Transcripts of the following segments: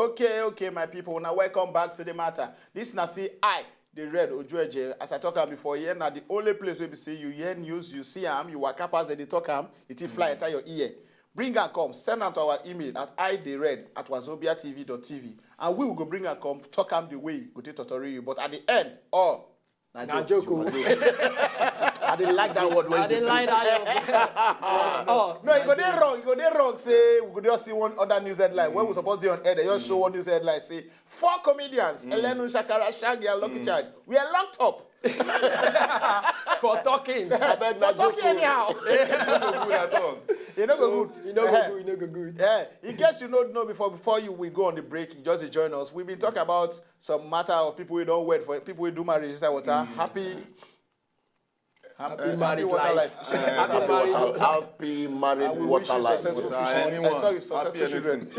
Okay, my people. Now welcome back to the matter. This na see the red Ojueje. As I talk about before, here now the only place where we see you hear news, you see you walk up as they talk it fly enter your ear. Bring and come, send out our email at idered@wazobiatv.tv, and we will go bring and come talk the way go to tutorial you. But at the end, I didn't like that word. I didn't like that. No, you go there wrong. You go there wrong. Say we could just see one other news headline. When we supposed to be on air, they just show one news headline. Say 4 comedians, Elenu, Shakara, Shaggy, and Lucky Child, we are locked up For talking. for talking anyhow. You know go good. You know go good. Yeah. In case you don't know before we go on the break, you just join us. We've been talking about some matter of people who don't wait for people who do marriage. Water happy married water life. Happy married water life. Successful children.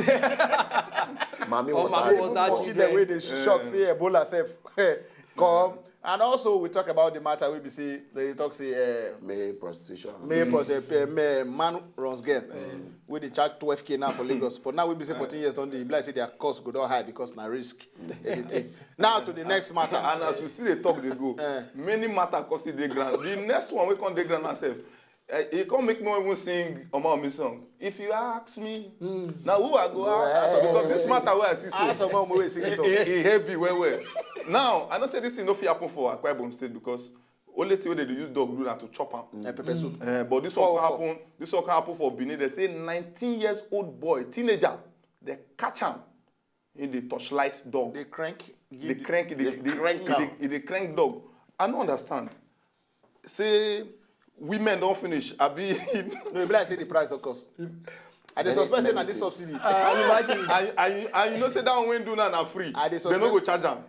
Mommy Water. Keep the way they shock. Say Ebola self. Come. And also we talk about the matter we say they talk say May prostitution. Man runs girl. We they charge 12K now for Lagos. But now we be say 14 years don't they say their cost go down high because na risk everything. Now to the next matter. And as we still they talk they go. Many matter cost the grand. The next one we can't dey grand ourselves. It can't make me even sing Oma song. If you ask me, now who I go ask? Because this matter where I see it heavy well. Now I don't say this thing no fit happen for Akwa Ibom State because only thing they use dog do that to chop am. Pepper soup. But this one can happen. This one can happen for Benin. They say 19 years old boy, teenager, they catch him in the torchlight dog. They crank dog. I don't understand. Say women don't finish. I be no, but I say the price of course. And the suspension and this subsidy. And you know say that one when do now free. They no go charge them.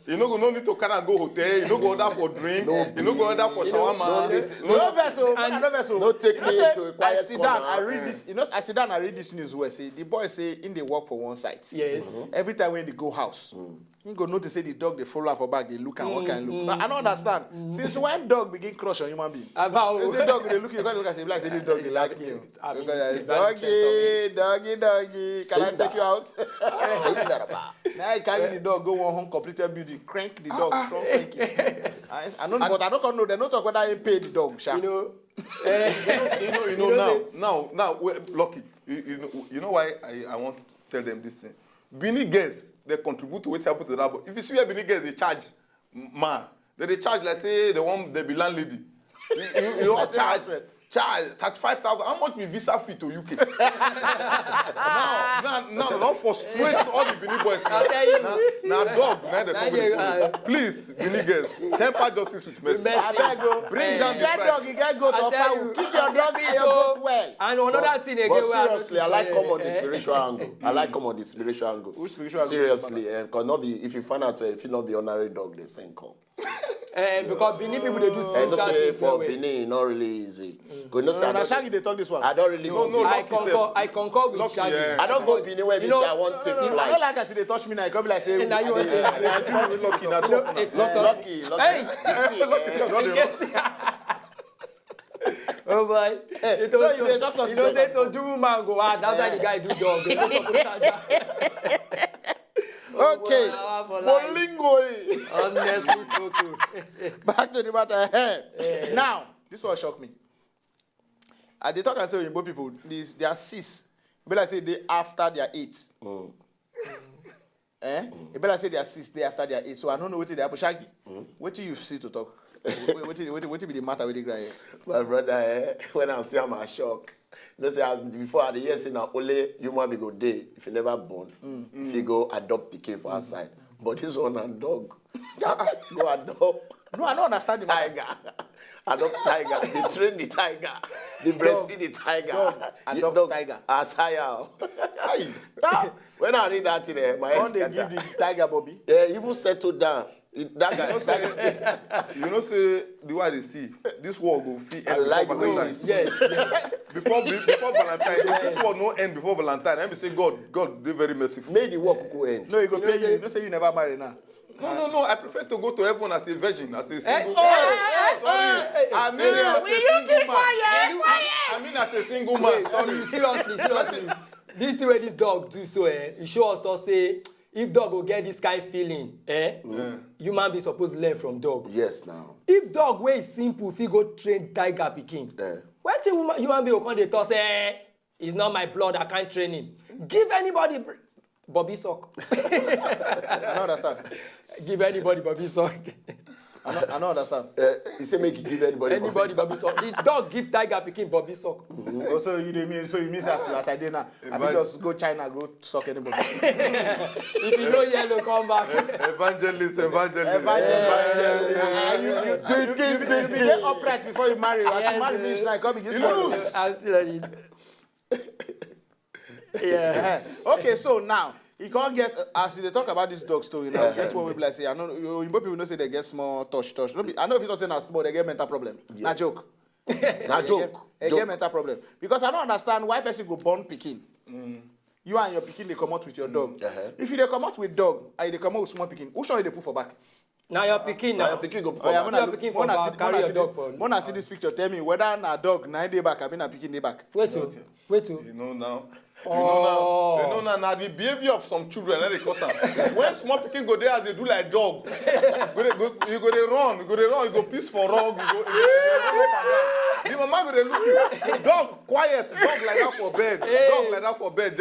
You no need to kind of go hotel. You no go order for drink. You no go order for shawarma. No vessel. No take me to a quiet I sit down. I read this. You know, I sit down. I read this news where say the boy say in they work for one site. Yes. Every time when they go house. You go notice say the dog they follow for back, they look and what kind look. But I don't understand. Since when dog begin crush on human being? You say dog they look, you gotta look and say like this dog they like me. Doggy. Can I take you out? Now I carry the dog, go one home, completed building, crank the dog, strong cranking. I don't but I don't know. They don't talk whether I pay the dog, Sha. You know now Lucky. You know why I want to tell them this thing. Benin girls, they contribute to what happen to that. But if you see where Benin girls, they charge man. They charge like say they be landlady. You don't charge 35,000. How much be visa fee to UK? now don't frustrate all the Benin boys. Now dog, please, Benin girls, temper justice with mercy. Bring down the price. Dog, you get go to far. Keep your dog in your goat well. And another thing again. But seriously, I like come on the spiritual angle. Which spiritual angle? Seriously, because not be if you find out if you not be honorary dog, they send come. Because Benin people they do spiritual things. Say for Benin, not really easy. No, Shaggy, they talk this one. I don't really go. I concur with Shaggy. I don't go Benin where they say I want to take flight. I don't like I see they touch me now. I come like say. Lucky. Hey, oh boy. Hey, you know say to do man go hard. That's why the guy do dog. They don't suppose to charge that. Okay. Bolingo. Honestly, so cool. Back to the matter. Now, this one shocked me. They talk and say Oyinbo people, they are 6. But like say they after their 8. It better say they are 6 days after their 8. So I don't know what they happen. Shaggy, what do you see to talk? What be the matter with the guy? My brother, when I see him, I'm shocked. You know, say before at the year, say now only human be go day if you never born. If you go adopt pikin for outside. But this one a dog. Go adopt. No, I don't understand the tiger. Adopt tiger. They train the tiger. They breastfeed the tiger. Adopt tiger. A tiger. When I read that today, my head they give the tiger Bobby. Yeah, even settled down. That guy. You know, say the way they see this war go fit end like before Valentine. Yes. Before Valentine, this war no end before Valentine. Let me say God, they very merciful. May the war go end. No, you go pay you. You don't say you never marry now. No. I prefer to go to heaven as a virgin, as a single man. I mean, as a single man. Sorry. this thing where this dog do so, it show us to say, if dog will get this kind of feeling, human being supposed to learn from dog. Yes, now. If dog way is simple, if he go train tiger pikin, when human being will come they talk say, it's not my blood, I can't train him. Give anybody Bobby sock. I don't understand. Give anybody Bobby sock. I don't understand. He said make you give anybody Bobby sock. The dog give tiger pikin Bobby sock. Also, you mean as I did now. I think just go China, go suck anybody. If you know yellow, come back. Evangelist. You be get upright before you marry. As you marry finish now, come begin small. I'm still on it. Yeah. Okay, so now you can't get as they talk about this dog story now. Get what we be like say. I know you people know say they get small touch. I know if you don't say now small, they get mental problem. Yes. Na joke. Na joke. They get mental problem because I don't understand why person go born pikin. You and your pikin they come out with your dog. If you they come out with dog, and they come out with small pikin, who should they put for back? Now your pikin now. Your pikin go Oh, before. yeah, Your pikin for back, carry your dog for. When I see this picture, tell me whether na dog 9 day back, I mean na pikin day back. Wait to. You know now. You know now the behavior of some children, they cause them. When small pikin go there as they do like dog, you go they run, you go piss for rug, you go run up and down. The mama go they look you. Dog quiet, dog like that for bed. Dog like that for bed.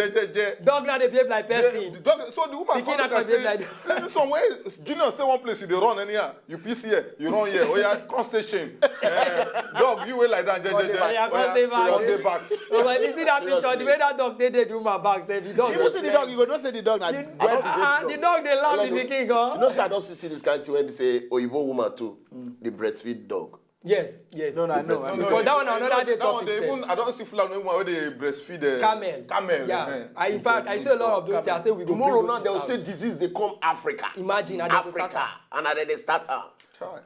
Dog now they behave like person. The dog, so the woman Pikin come and say, like say this one where Junior stay one place, you dey run anyhow. You piss here, you run here. Oh yeah, come stay shame. Dog, you wait like that. Come stay back. Oh, But if you see that picture, the way that dog they do my back, say the dog. You see the dog, you go don't say the dog. The dog they laugh the pikin You go. know, sir, I don't see this kind of thing when they say Oyibo woman too, the breastfeed dog. Yes. No, I know. Because that one another day that one, topic. even, I don't see Fulani woman where they breastfeed Camel. Yeah. In fact, I see a lot of those. I say we go Tomorrow bring now those they will out. say disease they come Africa. Imagine Africa. And then they start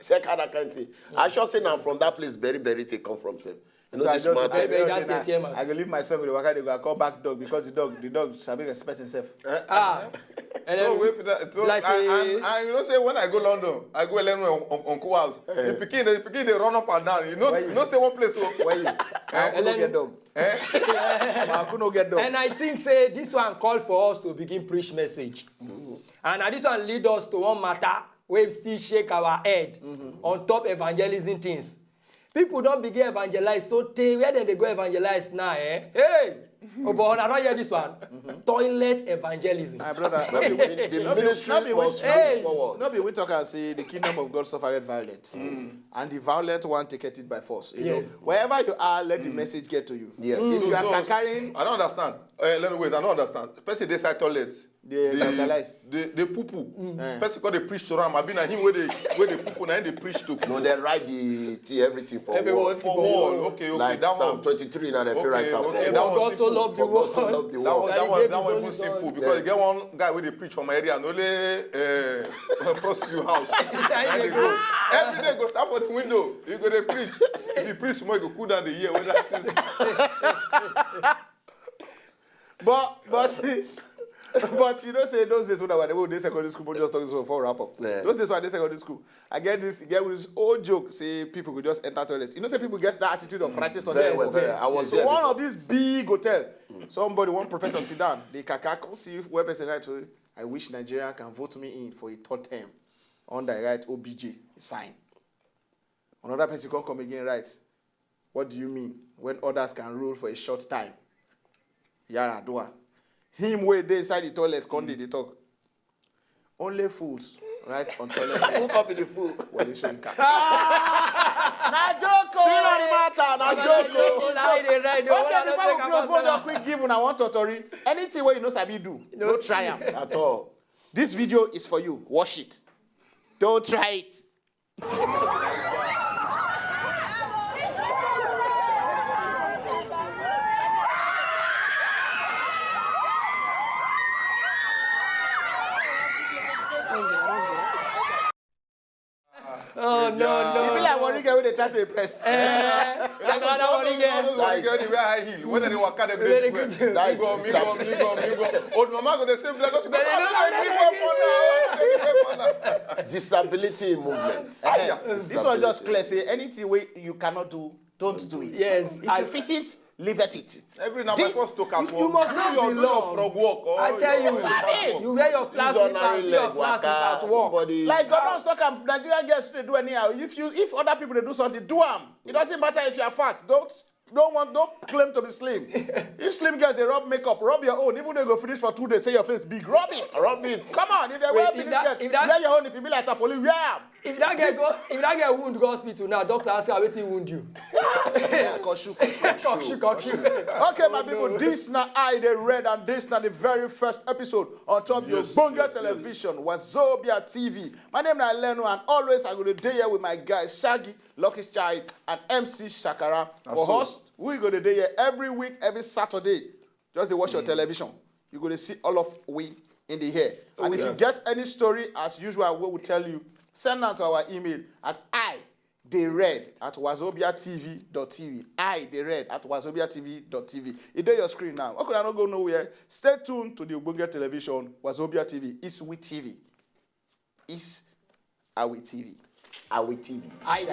check how that kind of thing. I sure say now from that place, very they come from them. You know, So this I just matter. I go leave my son with the waka, they go call back dog because the dog sabi respect himself. And So then wait for that. So like and you know say when I go London, I go learn on co-house. The pikin they run up and down. You know stay one place. So Where you? I could get dog. I could get dog. And I think say this one call for us to begin preach message. And this one lead us to one matter where we still shake our head on top evangelism things. People don't begin evangelize so where then they go evangelize now, Hey! Oh, but I don't hear this one. Toilet evangelism. My brother, The ministry must move forward. no be we talk and say the kingdom of God suffered violence, and the violent one take it by force. You know, wherever you are, let the message get to you. Yes. If you are carrying, I don't understand. Let me wait. I don't understand. Person they say toilets. they evangelize. They poo. Person call they preach to Ram. I been him where they poo and they preach to. No, they write everything for Everyone word. For wall. Okay. Like That Psalm one. 23 now they feel right out okay, for that word. one God so love the For God so world. loved the That world. one even simple because you get one guy where they preach from my area and only prostitute house. And they go. Every day go start for the window. You go they preach. If you preach more, you go cool down the year. But you know, say those days when I was in secondary school, just talking before wrap up. Yeah. Those days when I did secondary school, I get this old joke. Say people could just enter toilet. You know, say people get that attitude of writing something. Very well, very well. I was So there one before. of these big hotel, one professor sit down. They come see where person write to. I wish Nigeria can vote me in for a third term. On the right OBJ sign. Another person come again writes. What do you mean when others can rule for a short time? Yara Dua. Him way they inside the toilet, they talk. Only fools, right? On toilet. Who come be the fool? Well, they showing car. Na joke. Still not the matter, na joke. Okay, before we close, one just quick give una one tori. Anything where you know sabi do, no try am. At all. This video is for you. Watch it. Don't try it. Oh, no. You be like one girl when they try to impress. Another one again. When they walk out, they go. That is Old mama go the same place. disability movement. This one just clear. Say anything way you cannot do, don't do it. Yes, If you fit it, leave at it. Every now my first talk at you must not do be your long. frog walk. Or I tell you, you wear your flat slippers, your flat slippers walk. Like God don't talk am, Nigerian girls they do anyhow. If other people they do something, do them. It doesn't matter if you are fat. Don't claim to be slim. If slim girls they rub makeup, rub your own. Even though you go finish for 2 days, say your face big, rub it. Rub it. Come on, if they wear finish skirt, wear your own. If you be like Tapoli, wear am. If that get wound go hospital now, doctor ask her wetin wound you. Koshu. Kokshu. Okay, my people, this na I the red, and this na the very first episode on top your Bonga television, Wazobia TV. My name is Leno, and always I go to day here with my guys Shaggy, Lucky Child, and MC Shakara. For us, we go to day here every week, every Saturday. Just to watch your television. You're going to see all of we in the hair. And if you get any story, as usual, we will tell you. Send out to our email at idered@wazobiatv.tv. idered@wazobiatv.tv. It's on your screen now. Okay, I don't go nowhere. Stay tuned to the Ubunga television, Wazobia TV. It's with TV. It's our TV. Our TV. Aye.